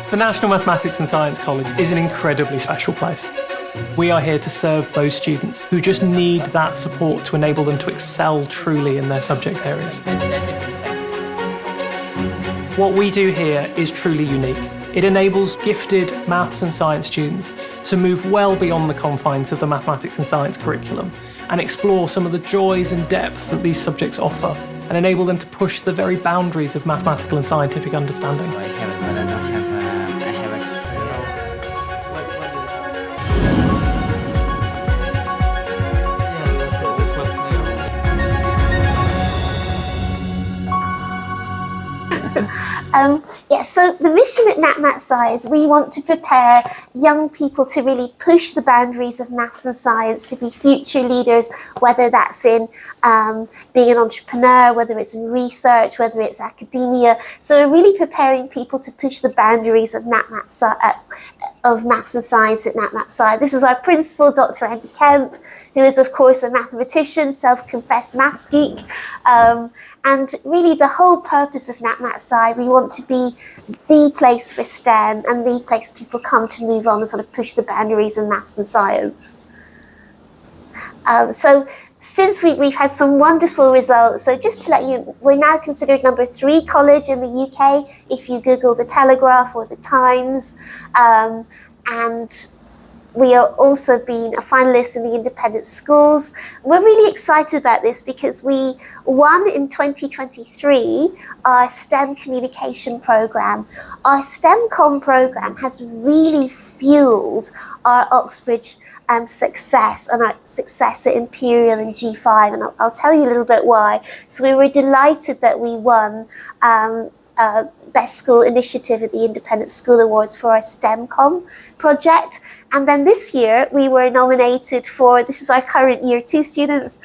The National Mathematics and Science College is an incredibly special place. We are here to serve those students who just need that support to enable them to excel truly in their subject areas. What we do here is truly unique. It enables gifted maths and science students to move well beyond the confines of the mathematics and science curriculum and explore some of the joys and depth that these subjects offer and enable them to push the very boundaries of mathematical and scientific understanding. So the mission at NatMatSci is we want to prepare young people to really push the boundaries of maths and science to be future leaders, whether that's in being an entrepreneur, whether it's in research, whether it's academia. So we're really preparing people to push the boundaries of maths and science at NatMatSci. This is our principal, Dr. Andy Kemp, who is of course a mathematician, self-confessed maths geek. And really the whole purpose of NatMatSci, we want to be the place for STEM and the place people come to move on and sort of push the boundaries of maths and science. So since we've had some wonderful results, so just to let you, we're now considered number 3 college in the UK if you Google the Telegraph or the Times, and we are also being a finalist in the independent schools. We're really excited about this because we won in 2023 our STEM communication program. Our STEMcom program has really fueled our Oxbridge success and our success at Imperial and G5, and I'll tell you a little bit why. So we were delighted that we won Best School Initiative at the Independent School Awards for our STEMcom project. And then this year we were nominated for, this is our current year 2 students,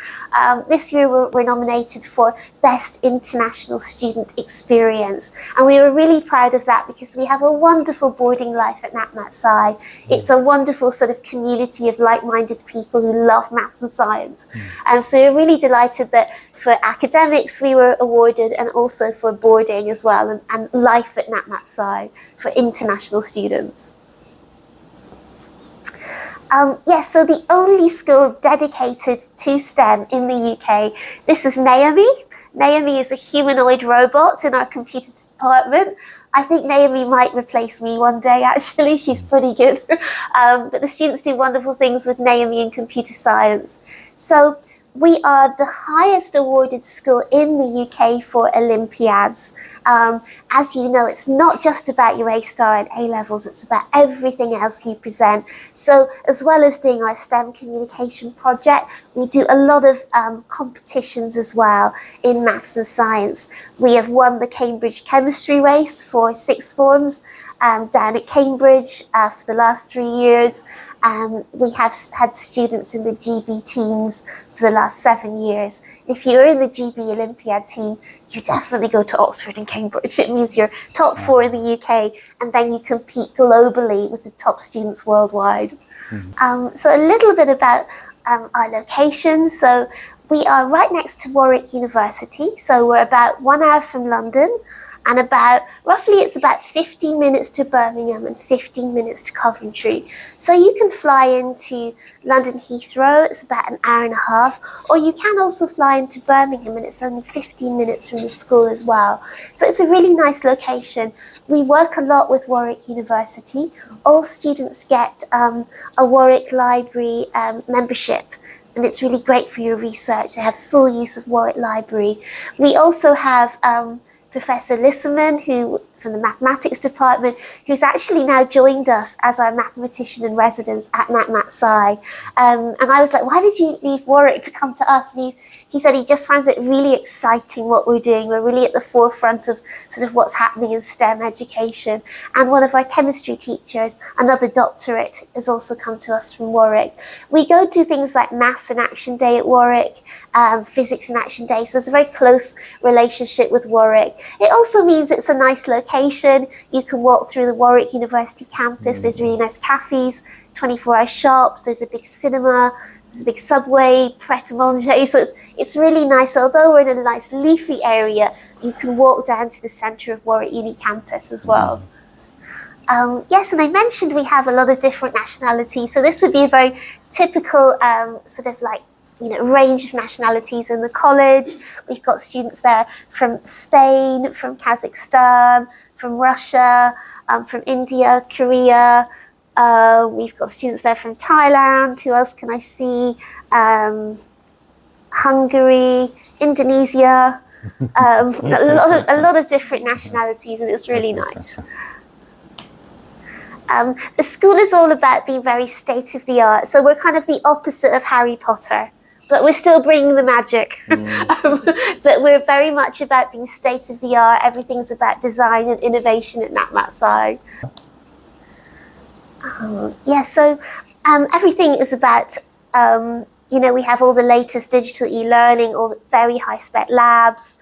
this year we're nominated for Best International Student Experience. And we were really proud of that because we have a wonderful boarding life at NatMatSci. It's a wonderful sort of community of like-minded people who love maths and science. And so we're really delighted that for academics we were awarded, and also for boarding as well, and life at NatMatSci for international students. So the only school dedicated to STEM in the UK, this is Naomi. Naomi is a humanoid robot in our computer department. I think Naomi might replace me one day, actually. She's pretty good. But the students do wonderful things with Naomi in computer science. So we are the highest awarded school in the UK for Olympiads. As you know, it's not just about your A-star and A-levels, it's about everything else you present. So as well as doing our STEM communication project, we do a lot of competitions as well in maths and science. We have won the Cambridge chemistry race for 6th forms down at Cambridge for the last 3 years. We have had students in the GB teams for the last 7 years. If you're in the GB Olympiad team, you definitely go to Oxford and Cambridge. It means you're top 4 in the UK, and then you compete globally with the top students worldwide. So a little bit about our location. So we are right next to Warwick University. So we're about 1 hour from London, and roughly it's about 15 minutes to Birmingham and 15 minutes to Coventry. So you can fly into London Heathrow, it's about an hour and a half, or you can also fly into Birmingham and it's only 15 minutes from the school as well. So it's a really nice location. We work a lot with Warwick University. All students get a Warwick Library membership, and it's really great for your research. They have full use of Warwick Library. We also have Professor Lisserman, who from the mathematics department, who's actually now joined us as our mathematician in residence at NatMatSci. And I was like, why did you leave Warwick to come to us? And he said he just finds it really exciting what we're doing. We're really at the forefront of sort of what's happening in STEM education. And one of our chemistry teachers, another doctorate, has also come to us from Warwick. We go to things like Maths in Action Day at Warwick, Physics in Action Day. So there's a very close relationship with Warwick. It also means it's a nice location. You can walk through the Warwick University campus. There's really nice cafes, 24-hour shops. There's a big cinema. There's a big subway, Pret-a-Manger. So it's really nice. Although we're in a nice leafy area, you can walk down to the centre of Warwick Uni campus as well. Yes, and I mentioned we have a lot of different nationalities. So this would be a very typical sort of like, range of nationalities in the college. We've got students there from Spain, from Kazakhstan, from Russia, from India, Korea. We've got students there from Thailand. Who else can I see? Hungary, Indonesia. A lot of different nationalities, and it's really nice. The school is all about being very state-of-the-art. So we're kind of the opposite of Harry Potter, but we're still bringing the magic. But we're very much about being state-of-the-art. Everything's about design and innovation at NMSC. So everything is about, we have all the latest digital e-learning, all the very high-spec labs.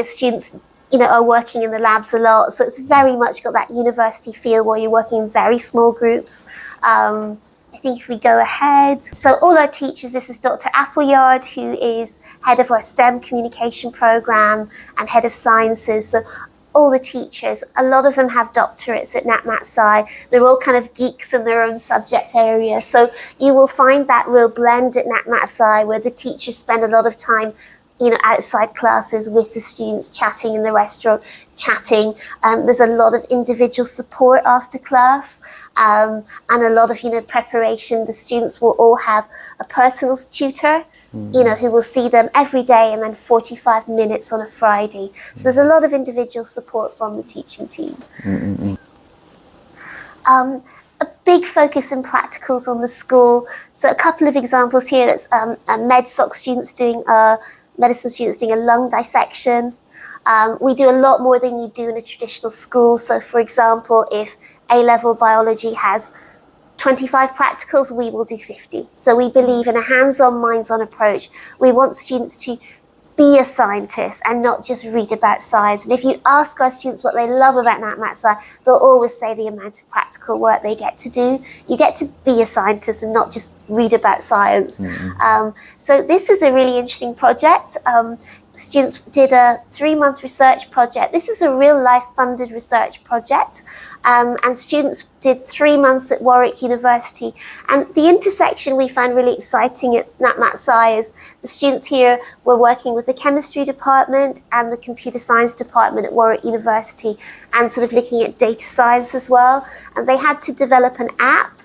Students are working in the labs a lot, so it's very much got that university feel where you're working in very small groups. I think if we go ahead, so all our teachers, this is Dr. Appleyard, who is head of our STEM communication program and head of sciences. So all the teachers, a lot of them have doctorates at NMSC. They're all kind of geeks in their own subject area. So you will find that real blend at NMSC where the teachers spend a lot of time outside classes with the students, chatting in the restaurant, chatting. There's a lot of individual support after class, and a lot of, preparation. The students will all have a personal tutor, who will see them every day and then 45 minutes on a Friday. So there's a lot of individual support from the teaching team. A big focus in practicals on the school. So a couple of examples here. That's medicine students doing a lung dissection. We do a lot more than you do in a traditional school. So for example, if A-level biology has 25 practicals, we will do 50. So we believe in a hands-on, minds-on approach. We want students to be a scientist and not just read about science. And if you ask our students what they love about NMSC, they'll always say the amount of practical work they get to do. You get to be a scientist and not just read about science. So this is a really interesting project. Students did a 3-month research project. This is a real-life funded research project. And students did 3 months at Warwick University. And the intersection we found really exciting at NMSC is the students here were working with the chemistry department and the computer science department at Warwick University and sort of looking at data science as well. And they had to develop an app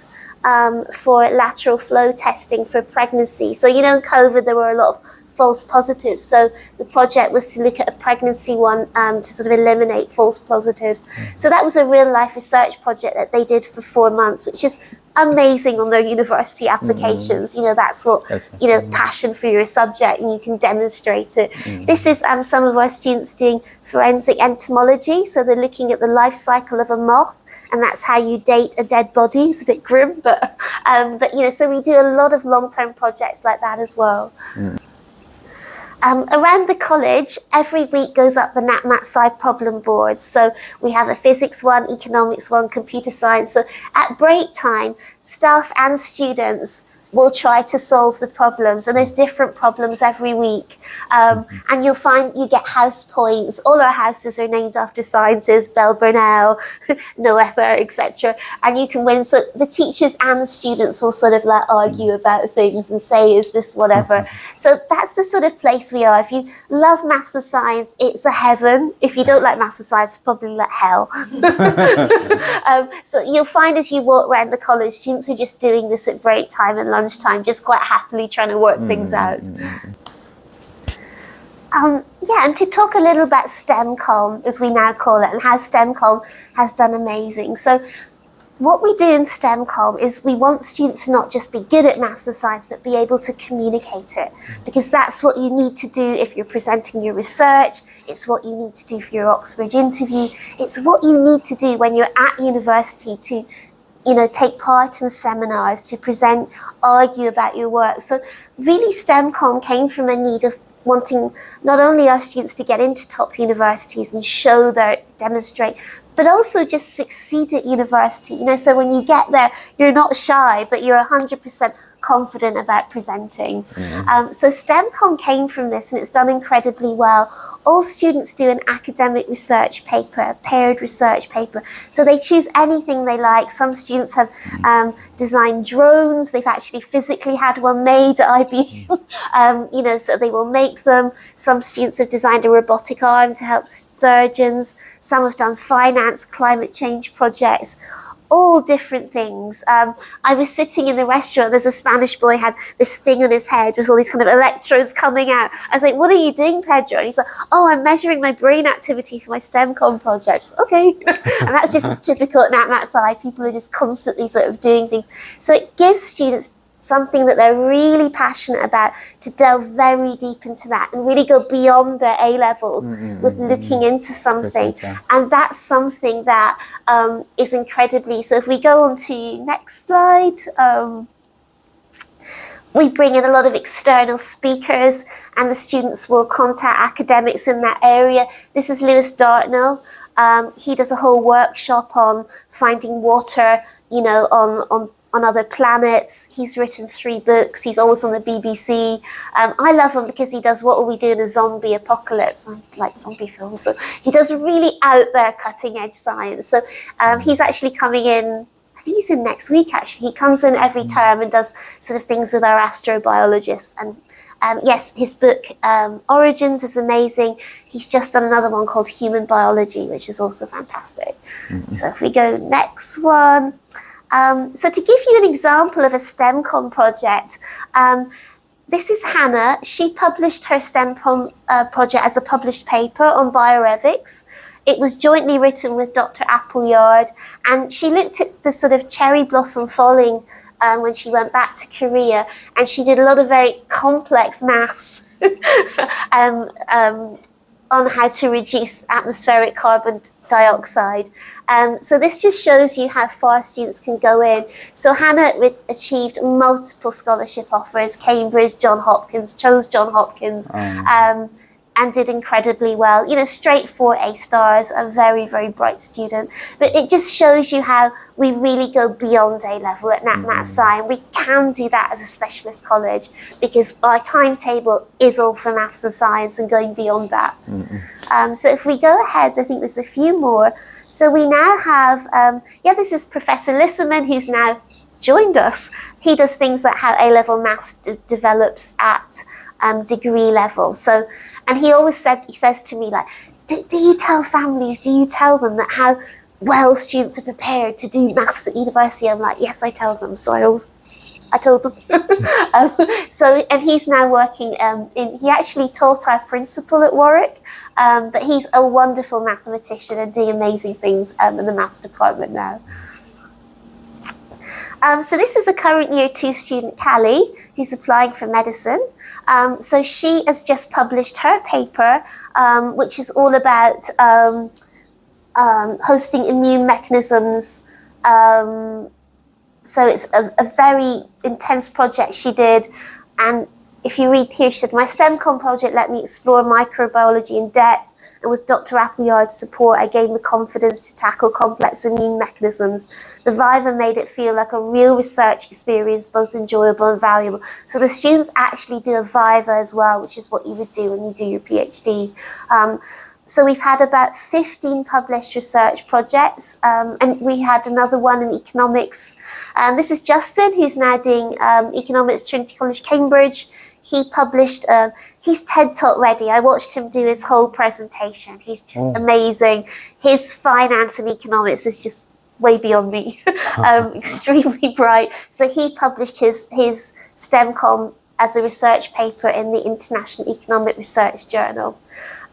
for lateral flow testing for pregnancy. So, in COVID, there were a lot of false positives. So the project was to look at a pregnancy one to sort of eliminate false positives. So that was a real life research project that they did for 4 months, which is amazing on their university applications. That's what, passion for your subject, and you can demonstrate it. This is some of our students doing forensic entomology. So they're looking at the life cycle of a moth. And that's how you date a dead body. It's a bit grim, but so we do a lot of long-term projects like that as well. Around the college, every week goes up the NMSC problem boards. So we have a physics one, economics one, computer science. So at break time, staff and students will try to solve the problems, and there's different problems every week. And you'll find you get house points. All our houses are named after scientists, Bell Burnell, Noether, etc. And you can win. So the teachers and the students will sort of argue about things and say, is this whatever? So that's the sort of place we are. If you love maths and science, it's a heaven. If you don't like maths and science, it's probably like hell. So you'll find as you walk around the college, students are just doing this at break time and lunchtime, just quite happily trying to work things out. And to talk a little about STEMCom, as we now call it, and how STEMCom has done amazing. So what we do in STEMCom is we want students to not just be good at maths and science, but be able to communicate it, because that's what you need to do if you're presenting your research. It's what you need to do for your Oxbridge interview. It's what you need to do when you're at university to take part in seminars, to present, argue about your work. So really STEMCom came from a need of wanting not only our students to get into top universities and show demonstrate, but also just succeed at university. So when you get there, you're not shy, but you're 100% confident about presenting. So STEMCom came from this, and it's done incredibly well. All students do an academic research paper, a paired research paper. So they choose anything they like. Some students have designed drones. They've actually physically had one made at IBM, so they will make them. Some students have designed a robotic arm to help surgeons. Some have done finance, climate change projects. All different things. I was sitting in the restaurant, there's a Spanish boy had this thing on his head with all these kind of electrodes coming out. I was like, what are you doing, Pedro? And he's like, oh, I'm measuring my brain activity for my STEMCom project. Said, okay. And that's just typical at NatMat. People are just constantly sort of doing things. So it gives students something that they're really passionate about to delve very deep into that and really go beyond their A-levels with looking into something. And that's something that is incredibly, so if we go on to next slide, we bring in a lot of external speakers and the students will contact academics in that area. This is Lewis Dartnell. He does a whole workshop on finding water, on other planets. He's written 3 books. He's always on the BBC. I love him because he does What Will We Do in a Zombie Apocalypse? I like zombie films. So he does really out there cutting edge science. So he's actually coming in, I think he's in next week actually. He comes in every term and does sort of things with our astrobiologists. And yes, his book Origins is amazing. He's just done another one called Human Biology, which is also fantastic. So if we go next one. So to give you an example of a STEMCom project, this is Hannah. She published her STEMCom project as a published paper on bioethics. It was jointly written with Dr. Appleyard, and she looked at the sort of cherry blossom falling when she went back to Korea, and she did a lot of very complex maths on how to reduce atmospheric carbon dioxide. So this just shows you how far students can go in. So Hannah achieved multiple scholarship offers, Cambridge, Johns Hopkins, chose Johns Hopkins, and did incredibly well. Straight 4 A stars, a very, very bright student. But it just shows you how we really go beyond A level at NatMat and we can do that as a specialist college because our timetable is all for maths and science and going beyond that. So if we go ahead, I think there's a few more. So we now have, this is Professor Lisserman, who's now joined us. He does things like how A-level maths develops at degree level. So, and he says to me, like, do you tell families, do you tell them that how well students are prepared to do maths at university? I'm like, yes, I tell them. So I told them. And he's now working he actually taught our principal at Warwick, but he's a wonderful mathematician and doing amazing things in the maths department now. So this is a current year 2 student, Callie, who's applying for medicine. So she has just published her paper, which is all about hosting immune mechanisms. So it's a very intense project she did. And if you read here, she said, my STEMCom project let me explore microbiology in depth. And with Dr. Appleyard's support, I gained the confidence to tackle complex immune mechanisms. The Viva made it feel like a real research experience, both enjoyable and valuable. So the students actually do a Viva as well, which is what you would do when you do your PhD. So we've had about 15 published research projects, and we had another one in economics. This is Justin, who's now doing economics at Trinity College, Cambridge. He published, he's TED Talk ready. I watched him do his whole presentation. He's just amazing. His finance and economics is just way beyond me, extremely bright. So he published his STEMCom as a research paper in the International Economic Research Journal.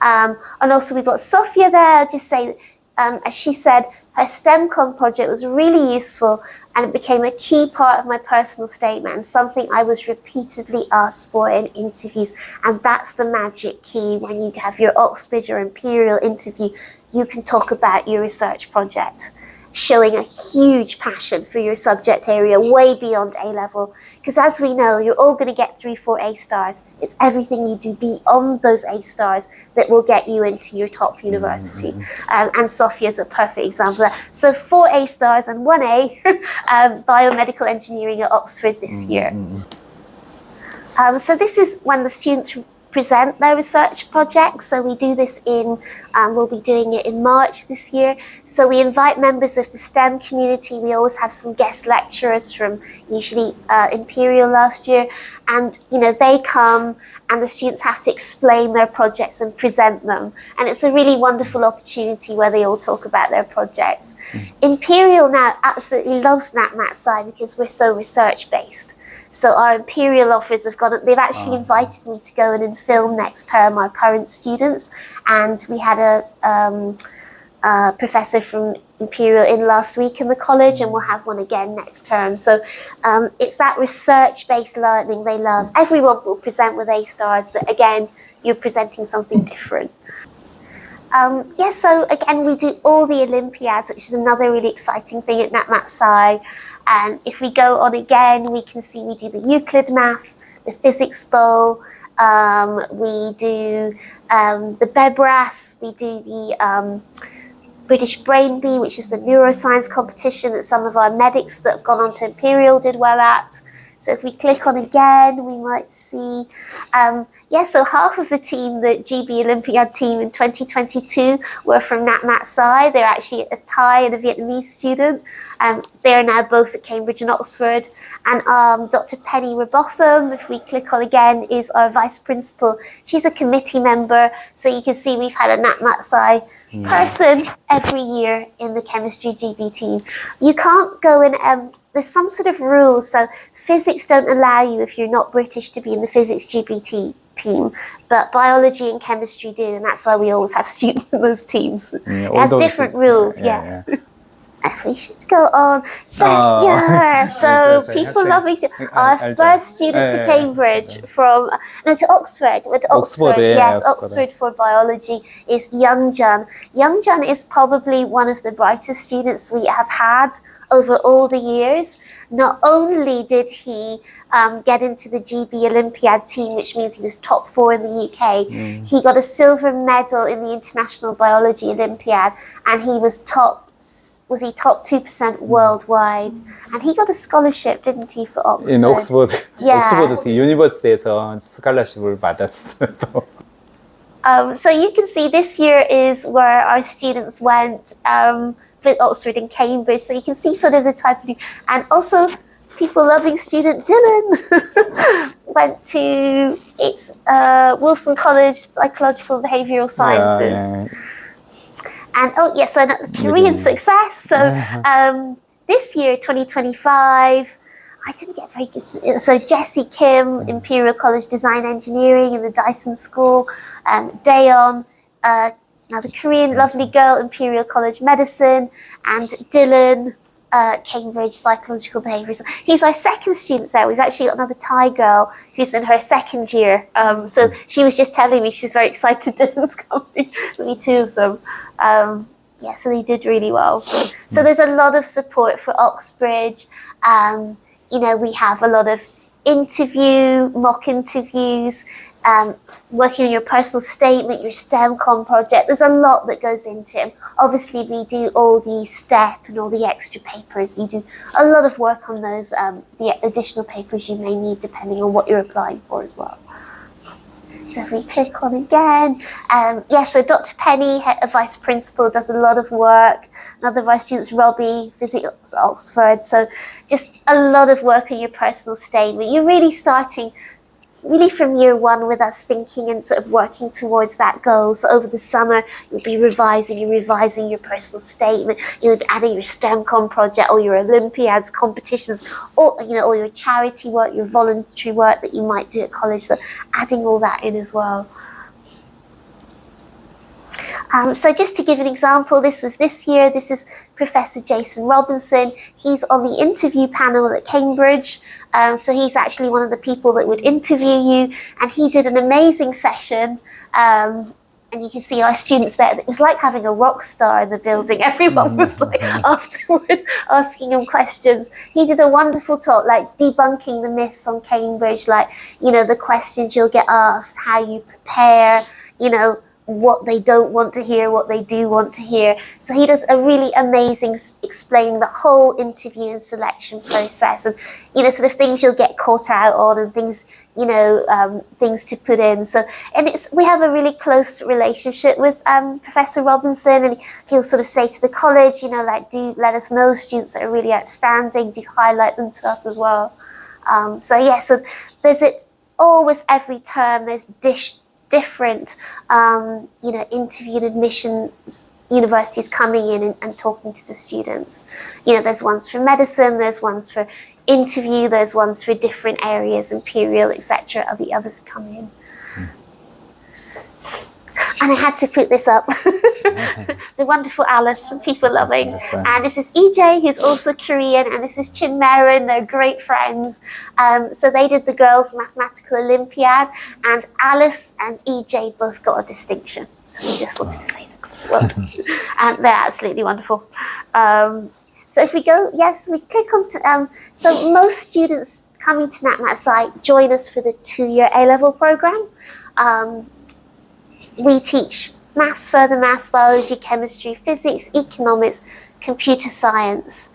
And also we've got Sophia there. I'll just say, as she said, her STEMCom project was really useful and it became a key part of my personal statement and something I was repeatedly asked for in interviews. And that's the magic key. When you have your Oxbridge or Imperial interview, you can talk about your research project. showing a huge passion for your subject area way beyond A-level. Because as we know, you're all going to get 3-4 A stars. It's everything you do beyond those A stars that will get you into your top university. And Sophia's a perfect example of that. So 4 A stars and 1 A biomedical engineering at Oxford this year. So this is when the students present their research projects. So we do this we'll be doing it in March this year. So we invite members of the STEM community. We always have some guest lecturers from usually Imperial last year. And, they come and the students have to explain their projects and present them. And it's a really wonderful opportunity where they all talk about their projects. Imperial now absolutely loves NatMatSci because we're so research-based. So our Imperial offers they've actually invited me to go in and film next term our current students. And we had a professor from Imperial in last week in the college, and we'll have one again next term. So it's that research-based learning they love. Everyone will present with A stars, but again, you're presenting something different. So again, we do all the Olympiads, which is another really exciting thing at NatMatSci. And if we go on again, we can see we do the Euclid Maths, the Physics Bowl, we do the Bebras, we do the British Brain Bee, which is the neuroscience competition that some of our medics that have gone on to Imperial did well at. So if we click on again, we might see, so half of the team, the GB Olympiad team in 2022 were from NatMatSci. They're actually a Thai and a Vietnamese student. They're now both at Cambridge and Oxford. And Dr. Penny Robotham, if we click on again, is our vice principal. She's a committee member. So you can see we've had a NatMatSci person every year in the chemistry GB team. You can't go in, there's some sort of rules. So physics don't allow you, if you're not British, to be in the physics GBT team, but biology and chemistry do, and that's why we always have students in those teams. It has different rules, yes. Yeah. We should go on. So people love each other. Our first student to Cambridge to Oxford. Oxford for biology is Youngjun. Youngjun is probably one of the brightest students we have had over all the years. Not only did he get into the GB Olympiad team, which means he was top 4 in the UK, he got a silver medal in the International Biology Olympiad, and he was top 2% worldwide. And he got a scholarship, didn't he, for Oxford? In Oxford, Oxford University에서 스칼러십을 받았어요. So you can see this year is where our students went with Oxford and Cambridge. So you can see sort of the type of, and also people-loving student Dylan went to Wilson College Psychological and Behavioural Sciences. And so another Korean success. So this year, 2025, I didn't get very good. So Jessie Kim, Imperial College Design Engineering in the Dyson School. Daeon, now the Korean lovely girl, Imperial College Medicine. And Dylan, Cambridge Psychological Behaviours. He's our second student there. We've actually got another Thai girl who's in her second year. So she was just telling me she's very excited Dylan's coming. Me, two of them. So they did really well. So there's a lot of support for Oxbridge. We have a lot of mock interviews, working on your personal statement, your STEMcom project. There's a lot that goes into it. Obviously, we do all the STEP and all the extra papers. You do a lot of work on those, the additional papers you may need depending on what you're applying for as well. So if we click on again, so Dr. Penny, a vice principal, does a lot of work. Another of our students, Robbie, Physics at Oxford. So just a lot of work on your personal statement. You're really starting really from year one with us, thinking and sort of working towards that goal. So over the summer, you'll be revising your personal statement. You'll be adding your STEMcom project, or your Olympiads, competitions, or all your charity work, your voluntary work that you might do at college. So adding all that in as well. So just to give an example, this was this year. This is Professor Jason Robinson. He's on the interview panel at Cambridge. So he's actually one of the people that would interview you. And he did an amazing session and you can see our students there. It was like having a rock star in the building. Everyone was like afterwards asking him questions. He did a wonderful talk, like debunking the myths on Cambridge, like, you know, the questions you'll get asked, how you prepare, you know, what they don't want to hear, what they do want to hear. So he does a really amazing explaining the whole interview and selection process, and, you know, sort of things you'll get caught out on, and things, you know, things to put in. So, and we have a really close relationship with Professor Robinson, and he'll sort of say to the college, you know, like, do let us know students that are really outstanding, do highlight them to us as well. So yeah, so there's always every term there's different, you know, interview and admissions universities coming in and talking to the students. You know, there's ones for medicine, there's ones for interview, there's ones for different areas, imperial, etc. The others come in. And I had to put this up. The wonderful Alice from People Loving. And this is EJ, who's also Korean, and this is Chin Marin. They're great friends. So they did the Girls' Mathematical Olympiad, and Alice and EJ both got a distinction. So we just wanted to say that. Well, and they're absolutely wonderful. So if we go, yes, we click on to, so most students coming to NatMatSci join us for the 2-year A-level program. We teach maths, further maths, biology, chemistry, physics, economics, computer science.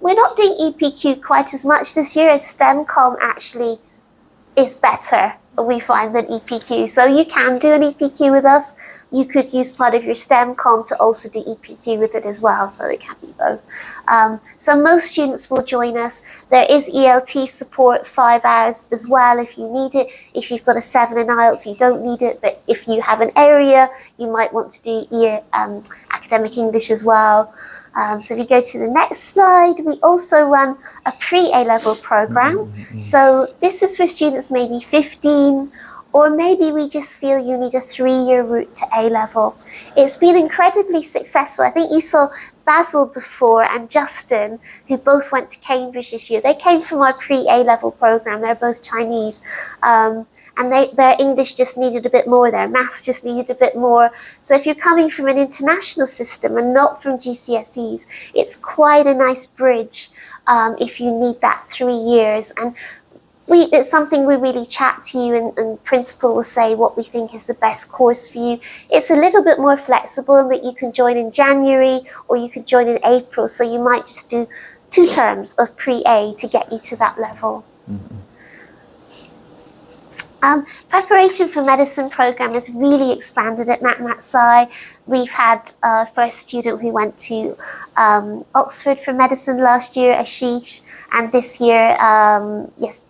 We're not doing EPQ quite as much this year, as STEMCom actually is better, we find, than EPQ. So you can do an EPQ with us. You could use part of your STEMCom to also do EPQ with it as well, so it can be both. So most students will join us. There is ELT support 5 hours as well if you need it. If you've got a 7 in IELTS, you don't need it, but if you have an area, you might want to do academic English as well. So if you go to the next slide, we also run a pre-A-level program. So this is for students maybe 15, or maybe we just feel you need a 3-year route to A-level. It's been incredibly successful. I think you saw Basil before and Justin, who both went to Cambridge this year. They came from our pre-A-level program. They're both Chinese. And their English just needed a bit more, their maths just needed a bit more. So if you're coming from an international system and not from GCSEs, it's quite a nice bridge if you need that 3 years. And it's something we really chat to you, and principal will say what we think is the best course for you. It's a little bit more flexible in that you can join in January or you could join in April. So you might just do 2 terms of pre-A to get you to that level. Preparation for medicine program has really expanded at NatMatSci. We've had our first student who went to Oxford for medicine last year, Ashish, and this year, yes,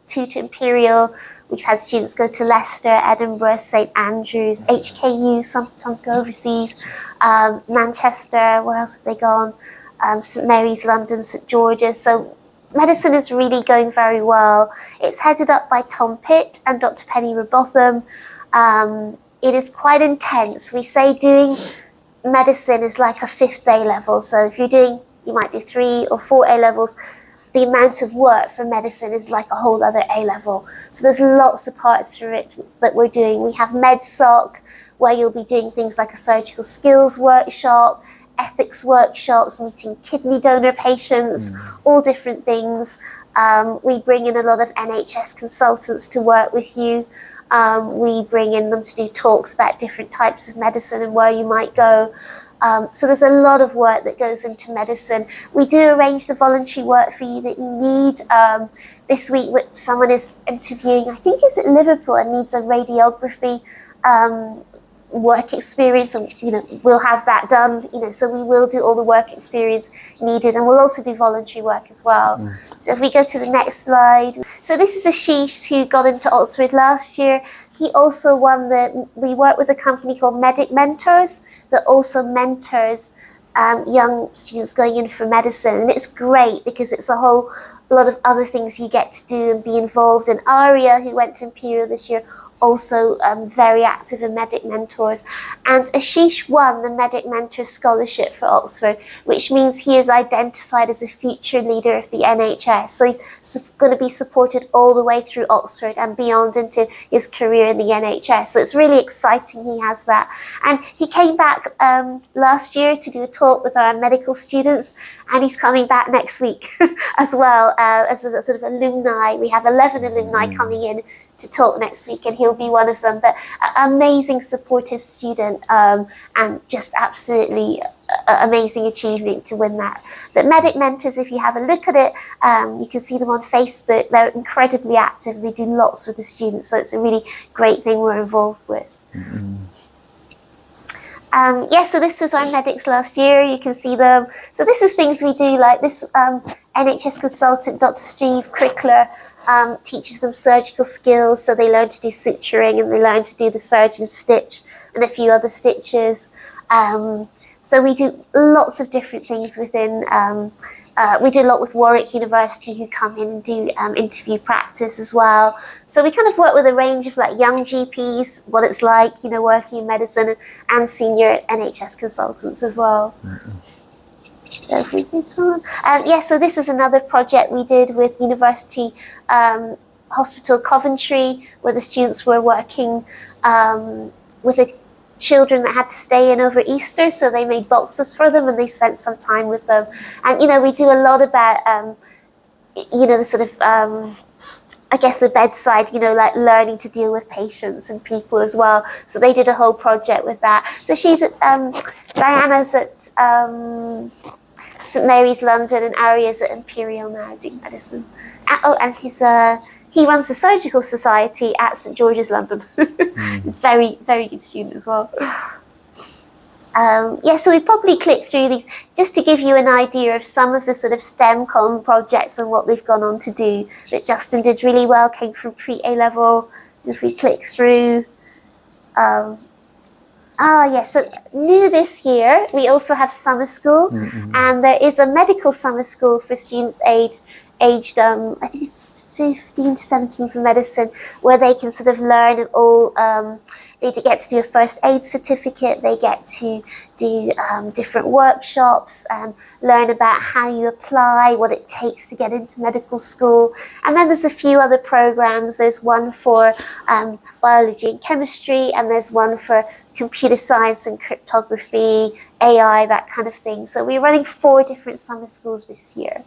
two to Imperial. We've had students go to Leicester, Edinburgh, St Andrews, HKU, some go overseas, Manchester, where else have they gone? St Mary's, London, St George's. So medicine is really going very well. It's headed up by Tom Pitt and Dr. Penny Robotham. It is quite intense. We say doing medicine is like a 5th A-level. So if you might do 3 or 4 A-levels. The amount of work for medicine is like a whole other A-level. So there's lots of parts for it that we're doing. We have MedSoc, where you'll be doing things like a surgical skills workshop, ethics workshops, meeting kidney donor patients, all different things. We bring in a lot of NHS consultants to work with you. We bring in them to do talks about different types of medicine and where you might go. So there's a lot of work that goes into medicine. We do arrange the voluntary work for you that you need. This week, someone is interviewing, I think it's at Liverpool, and needs a radiography work experience, and we'll have that done. So we will do all the work experience needed, and we'll also do voluntary work as well. So if we go to the next slide, so this is Ashish who got into Oxford last year. He also won we work with a company called Medic Mentors that also mentors young students going in for medicine, and it's great because it's a lot of other things you get to do and be involved in. Aria, who went to Imperial this year, also very active in Medic Mentors. And Ashish won the Medic Mentor Scholarship for Oxford, which means he is identified as a future leader of the NHS. So he's going to be supported all the way through Oxford and beyond into his career in the NHS. So it's really exciting he has that. And he came back last year to do a talk with our medical students, and he's coming back next week as well as a sort of alumni. We have 11 alumni coming in to talk next week, and he'll be one of them. But amazing supportive student, and just absolutely amazing achievement to win that. But Medic Mentors, if you have a look at it, you can see them on Facebook. They're incredibly active. They do lots with the students, so it's a really great thing we're involved with. So this was our medics last year. You can see them. So this is things we do, like this NHS consultant, Dr. Steve Crickler, teaches them surgical skills. So they learn to do suturing, and they learn to do the surgeon stitch and a few other stitches. So we do lots of different things within, we do a lot with Warwick University, who come in and do interview practice as well. So we kind of work with a range of like young GPs, what it's like, you know, working in medicine, and senior NHS consultants as well. So if we can go on. So this is another project we did with University Hospital Coventry, where the students were working with the children that had to stay in over Easter, so they made boxes for them and they spent some time with them. And you know, we do a lot about you know, the sort of I guess the bedside, you know, like learning to deal with patients and people as well. So they did a whole project with that. So she's at Diana's at St Mary's London, and Aria's at Imperial now doing medicine. And he runs the Surgical Society at St George's London. Very, very good student as well. So we probably click through these just to give you an idea of some of the sort of STEMcom projects and what they've gone on to do. That Justin did really well, came from pre-A level. If we click through. So new this year, we also have summer school. And there is a medical summer school for students aged I think it's 15 to 17 for medicine, where they can sort of learn and all, they get to do a first aid certificate, they get to do different workshops and learn about how you apply, what it takes to get into medical school. And then there's a few other programs. There's one for biology and chemistry, and there's one for computer science and cryptography, AI, that kind of thing. So we're running 4 different summer schools this year.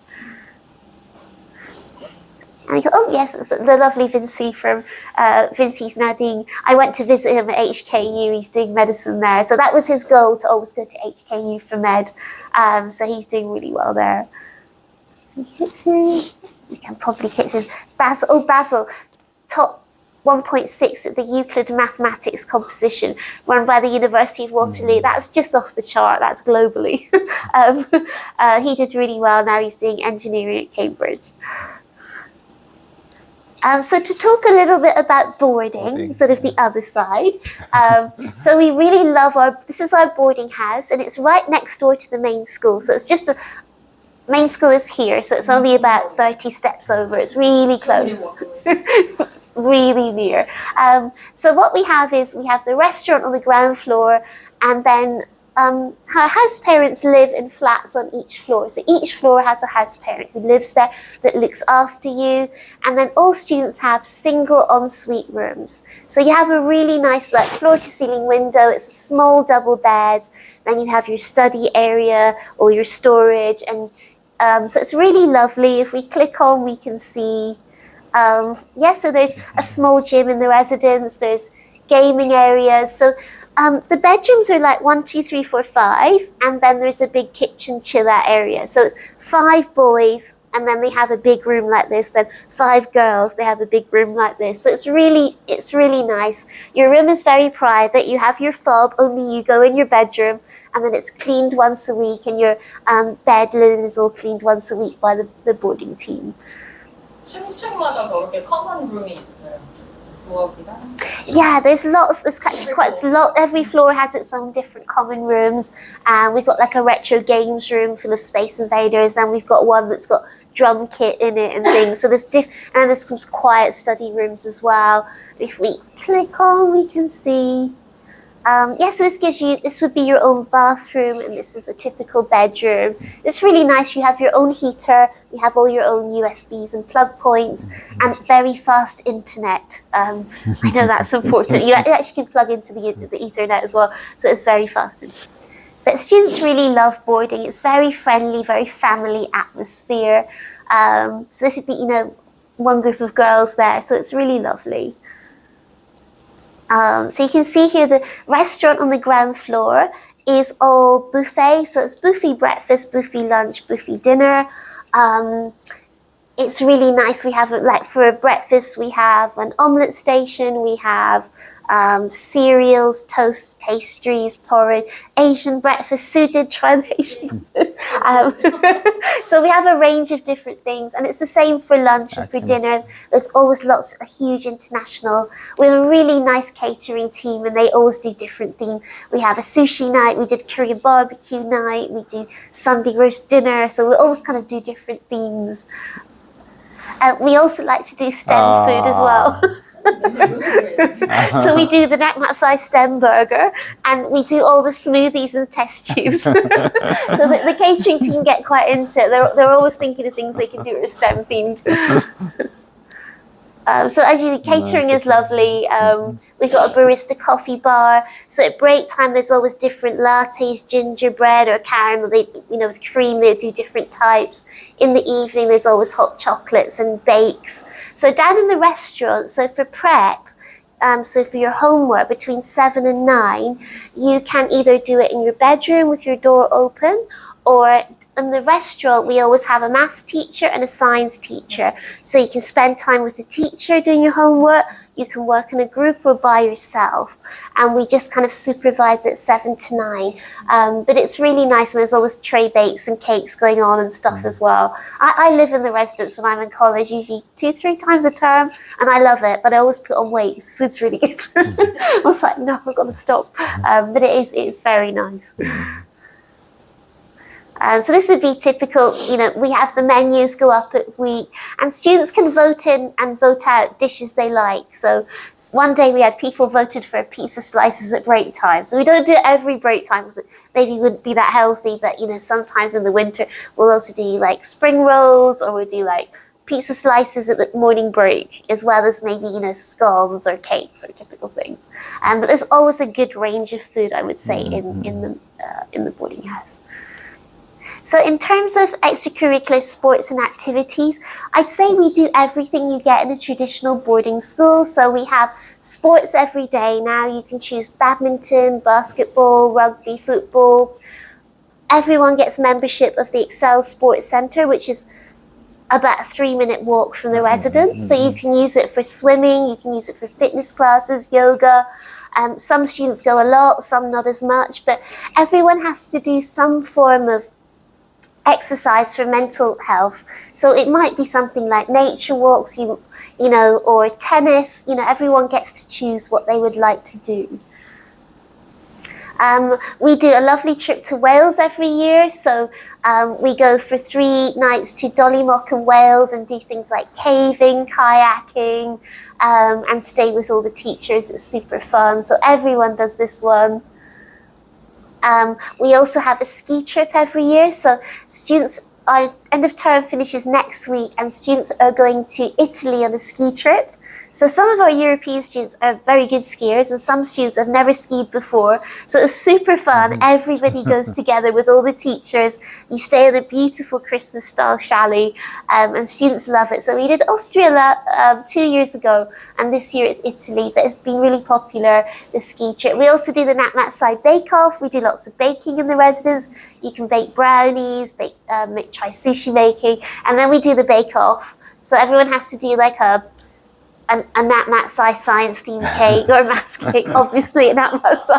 And I go, oh yes, it's the lovely Vinci from, Vinci's now doing, I went to visit him at HKU, he's doing medicine there. So that was his goal, to always go to HKU for med. So he's doing really well there. We can probably click this. Basil, top 1.6 at the Euclid Mathematics Composition, run by the University of Waterloo. That's just off the chart, that's globally. He did really well, now he's doing engineering at Cambridge. So to talk a little bit about boarding, sort of the other side. So we really love this is our boarding house, and it's right next door to the main school. So it's just main school is here, so it's only about 30 steps over. It's really close, really near. So what we have is we have the restaurant on the ground floor, and then our house parents live in flats on each floor. So each floor has a house parent who lives there, that looks after you. And then all students have single ensuite rooms. So you have a really nice like floor to ceiling window. It's a small double bed. Then you have your study area or your storage. And so it's really lovely. If we click on, we can see, so there's a small gym in the residence. There's gaming areas. So the bedrooms are like 1, 2, 3, 4, 5, and then there's a big kitchen chill out area. So it's 5 boys, and then they have a big room like this. Then 5 girls, they have a big room like this. So it's really nice. Your room is very private. You have your fob, only you go in your bedroom, and then it's cleaned once a week, and your bed linen is all cleaned once a week by the boarding team. 층층마다 그렇게 common room이 있어요. Yeah, there's lots. There's quite a lot. Every floor has its own different common rooms. We've got like a retro games room full of Space Invaders. Then we've got one that's got drum kit in it and things. So there's some quiet study rooms as well. If we click on, we can see. So this would be your own bathroom, and this is a typical bedroom. It's really nice. You have your own heater, you have all your own USBs and plug points, and very fast internet. I know that's important. You actually can plug into the Ethernet as well, so it's very fast. But students really love boarding. It's very friendly, very family atmosphere. So this would be, one group of girls there, so it's really lovely. So you can see here the restaurant on the ground floor is all buffet. So it's buffet breakfast, buffet lunch, buffet dinner. It's really nice. We have, for breakfast, we have an omelette station. We have cereals, toasts, pastries, porridge, Asian breakfast. Sue did try the Asian breakfast. So we have a range of different things, and it's the same for lunch and for dinner. There's always a huge international. We have a really nice catering team, and they always do different themes. We have a sushi night, we did Korean barbecue night, we do Sunday roast dinner, so we always kind of do different themes. We also like to do STEM food as well. So we do the Nmsc STEM burger, and we do all the smoothies and test tubes. So the catering team get quite into it. They're always thinking of things they can do that are STEM themed. So as you see, catering is lovely. We've got a barista coffee bar. So at break time, there's always different lattes, gingerbread or caramel. With cream, they do different types. In the evening, there's always hot chocolates and bakes. So down in the restaurant, so for prep, so for your homework between 7 and 9, you can either do it in your bedroom with your door open, or in the restaurant, we always have a maths teacher and a science teacher. So you can spend time with the teacher doing your homework. You can work in a group or by yourself. And we just kind of supervise it 7 to 9. But it's really nice, and there's always tray bakes and cakes going on and stuff as well. I live in the residence when I'm in college, usually 2-3 times a term, and I love it, but I always put on weight. Food's really good. I was like, no, I've got to stop. But it is very nice. So this would be typical, we have the menus go up at week, and students can vote in and vote out dishes they like. So one day we had people voted for pizza slices at break time. So we don't do it every break time because it maybe wouldn't be that healthy, but sometimes in the winter we'll also do spring rolls, or we'll do pizza slices at the morning break, as well as maybe, scones or cakes or typical things. But there's always a good range of food, I would say, in the boarding house. So in terms of extracurricular sports and activities, I'd say we do everything you get in a traditional boarding school. So we have sports every day now. You can choose badminton, basketball, rugby, football. Everyone gets membership of the Excel Sports Centre, which is about a 3-minute walk from the residence. So you can use it for swimming, you can use it for fitness classes, yoga. Some students go a lot, some not as much, but everyone has to do some form of exercise for mental health. So it might be something like nature walks, or tennis. Everyone gets to choose what they would like to do. We do a lovely trip to Wales every year. So we go for 3 nights to Dollymount in Wales and do things like caving, kayaking, and stay with all the teachers. It's super fun. So everyone does this one. We also have a ski trip every year. So students, our end of term finishes next week, and students are going to Italy on a ski trip. So some of our European students are very good skiers, and some students have never skied before. So it's super fun. Everybody goes together with all the teachers. You stay in a beautiful Christmas-style chalet, and students love it. So we did Austria 2 years ago, and this year it's Italy, but it's been really popular, the ski trip. We also do the Nmsc bake-off. We do lots of baking in the residence. You can bake brownies, try sushi making, and then we do the bake-off. So everyone has to do a Nmsc science themed cake or a maths cake, obviously a Nmsc.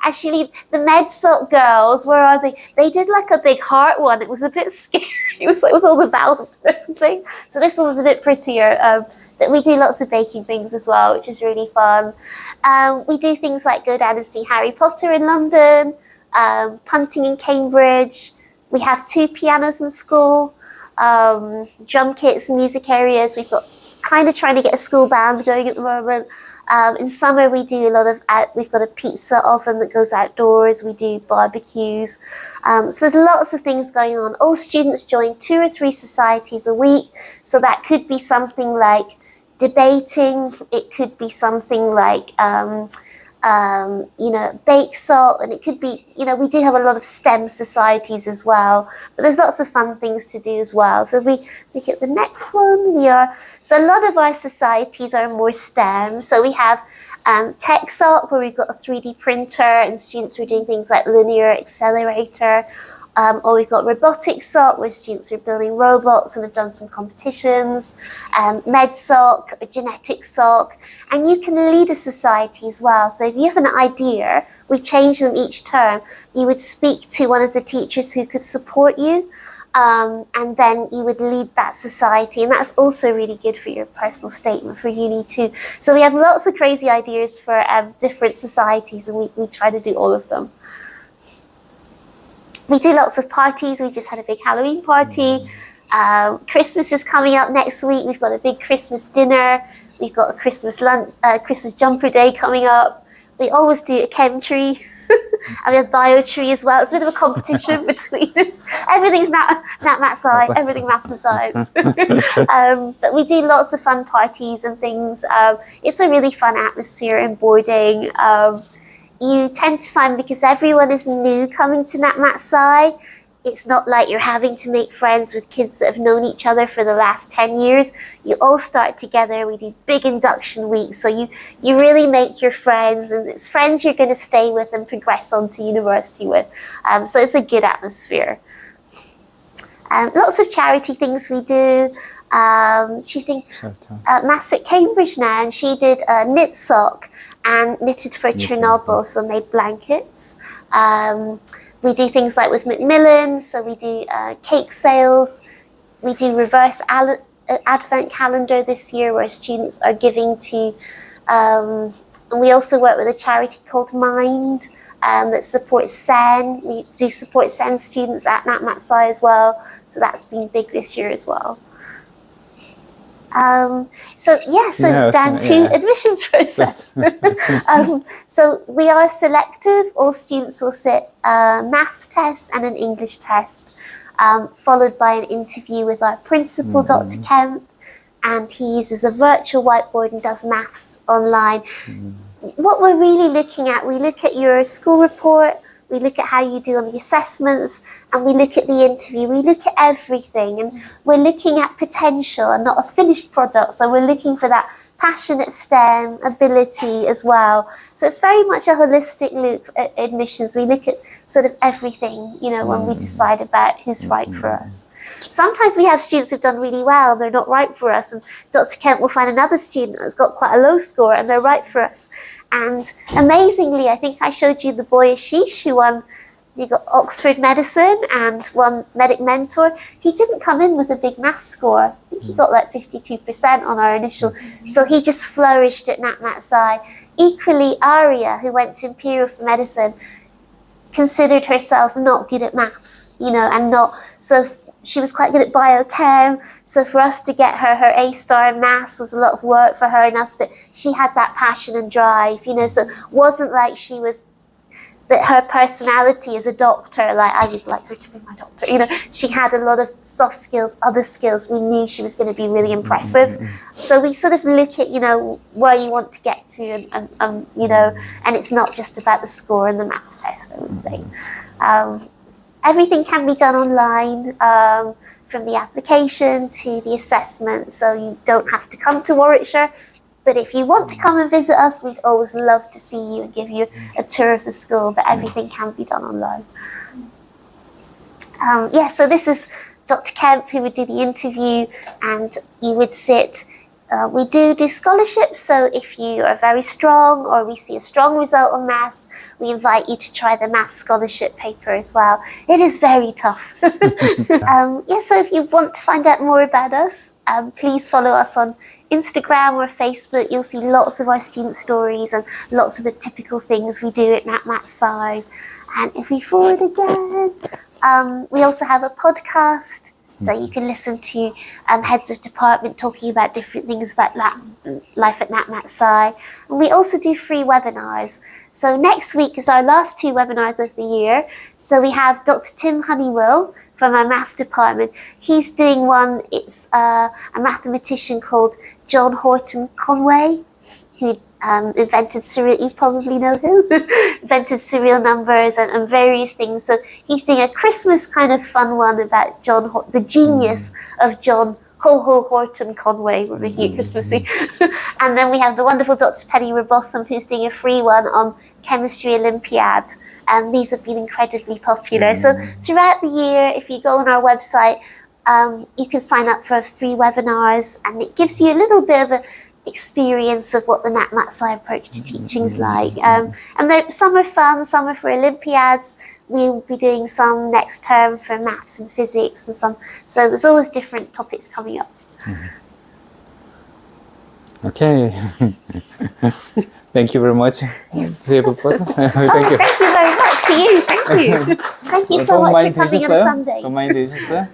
Actually, the MedSoc girls, where are they? They did a big heart one. It was a bit scary. It was with all the valves and everything. So this one was a bit prettier. But we do lots of baking things as well, which is really fun. We do things like go down and see Harry Potter in London, punting in Cambridge. We have 2 pianos in school. drum kits, music areas. We've got kind of trying to get a school band going at the moment. In summer, we do a lot of, we've got a pizza oven that goes outdoors. We do barbecues. So there's lots of things going on. All students join 2 or 3 societies a week. So that could be something like debating. It could be something like, bake salt, and it could be, we do have a lot of STEM societies as well, but there's lots of fun things to do as well. So if we look at the next one, so a lot of our societies are more STEM. So we have tech salt, where we've got a 3D printer and students are doing things like linear accelerator. Or we've got robotics SOC, where students are building robots and have done some competitions, med SOC, genetics SOC, and you can lead a society as well. So if you have an idea, we change them each term. You would speak to one of the teachers who could support you, and then you would lead that society, and that's also really good for your personal statement for uni too. So we have lots of crazy ideas for different societies, and we try to do all of them. We do lots of parties. We just had a big Halloween party. Christmas is coming up next week. We've got a big Christmas dinner. We've got a Christmas lunch, Christmas jumper day coming up. We always do a chem tree. And we have bio tree as well. It's a bit of a competition between everything's not maths science, everything maths and science. But we do lots of fun parties and things. It's a really fun atmosphere in boarding. You tend to find, because everyone is new coming to NMSC, it's not like you're having to make friends with kids that have known each other for the last 10 years. You all start together. We do big induction weeks. So you really make your friends, and it's friends you're going to stay with and progress on to university with. So it's a good atmosphere. Lots of charity things we do. She's doing Maths at Cambridge now, and she did knit sock and knitted for Chernobyl, so made blankets. We do things like with Macmillan, so we do cake sales. We do reverse advent calendar this year, where students are giving to, and we also work with a charity called Mind that supports SEN. We do support SEN students at NatMatSci as well, so that's been big this year as well. Down to admissions process. So we are selective. All students will sit a maths test and an English test, followed by an interview with our principal, Dr. Kemp, and he uses a virtual whiteboard and does maths online. What we're really looking at, we look at your school report, we look at how you do on the assessments, and we look at the interview. We look at everything, and we're looking at potential and not a finished product. So we're looking for that passionate STEM ability as well. So it's very much a holistic look at admissions. We look at sort of everything, when we decide about who's right for us. Sometimes we have students who've done really well, they're not right for us, and Dr. Kemp will find another student who's got quite a low score and they're right for us. And amazingly, I think I showed you the boy Ashish who won, he got Oxford Medicine and won Medic Mentor. He didn't come in with a big maths score. I think he got like 52% on our initial. So he just flourished at NatMatSci. Equally, Aria, who went to Imperial for Medicine, considered herself not good at maths, and not, so she was quite good at biochem. So for us to get her A star in maths was a lot of work for her and us, but she had that passion and drive, so it wasn't like she was, that her personality as a doctor, like I would like her to be my doctor, she had a lot of soft skills, other skills. We knew she was going to be really impressive. So we sort of look at, where you want to get to and it's not just about the score and the maths test, I would say. Everything can be done online, from the application to the assessment, so you don't have to come to Warwickshire. But if you want to come and visit us, we'd always love to see you and give you a tour of the school, but everything can be done online. So this is Dr. Kemp, who would do the interview, and you would sit. We do scholarships, so if you are very strong or we see a strong result on maths, we invite you to try the maths scholarship paper as well. It is very tough. So if you want to find out more about us, please follow us on Instagram or Facebook. You'll see lots of our student stories and lots of the typical things we do at NatMatSci. And if we forward again, we also have a podcast. So you can listen to heads of department talking about different things about life at NMSC. And we also do free webinars. So next week is our last 2 webinars of the year. So we have Dr. Tim Honeywell from our maths department. He's doing one, it's a mathematician called John Horton Conway, who invented surreal, you probably know him, invented surreal numbers and various things. So he's doing a Christmas kind of fun one about the genius of John Horton Conway. We're making it Christmassy. And then we have the wonderful Dr. Penny Robotham, who's doing a free one on chemistry Olympiad. And these have been incredibly popular. So throughout the year, if you go on our website, you can sign up for free webinars, and it gives you a little bit of an experience of what the NMSC approach to teaching is like. And some are fun, some are for Olympiads. We'll be doing some next term for maths and physics and some. So there's always different topics coming up. Okay. Thank you very much. To everybody. Thank you. Thank you very much to you. Thank you. Thank you so much for coming on a Sunday. 돈 많이 드셨어요?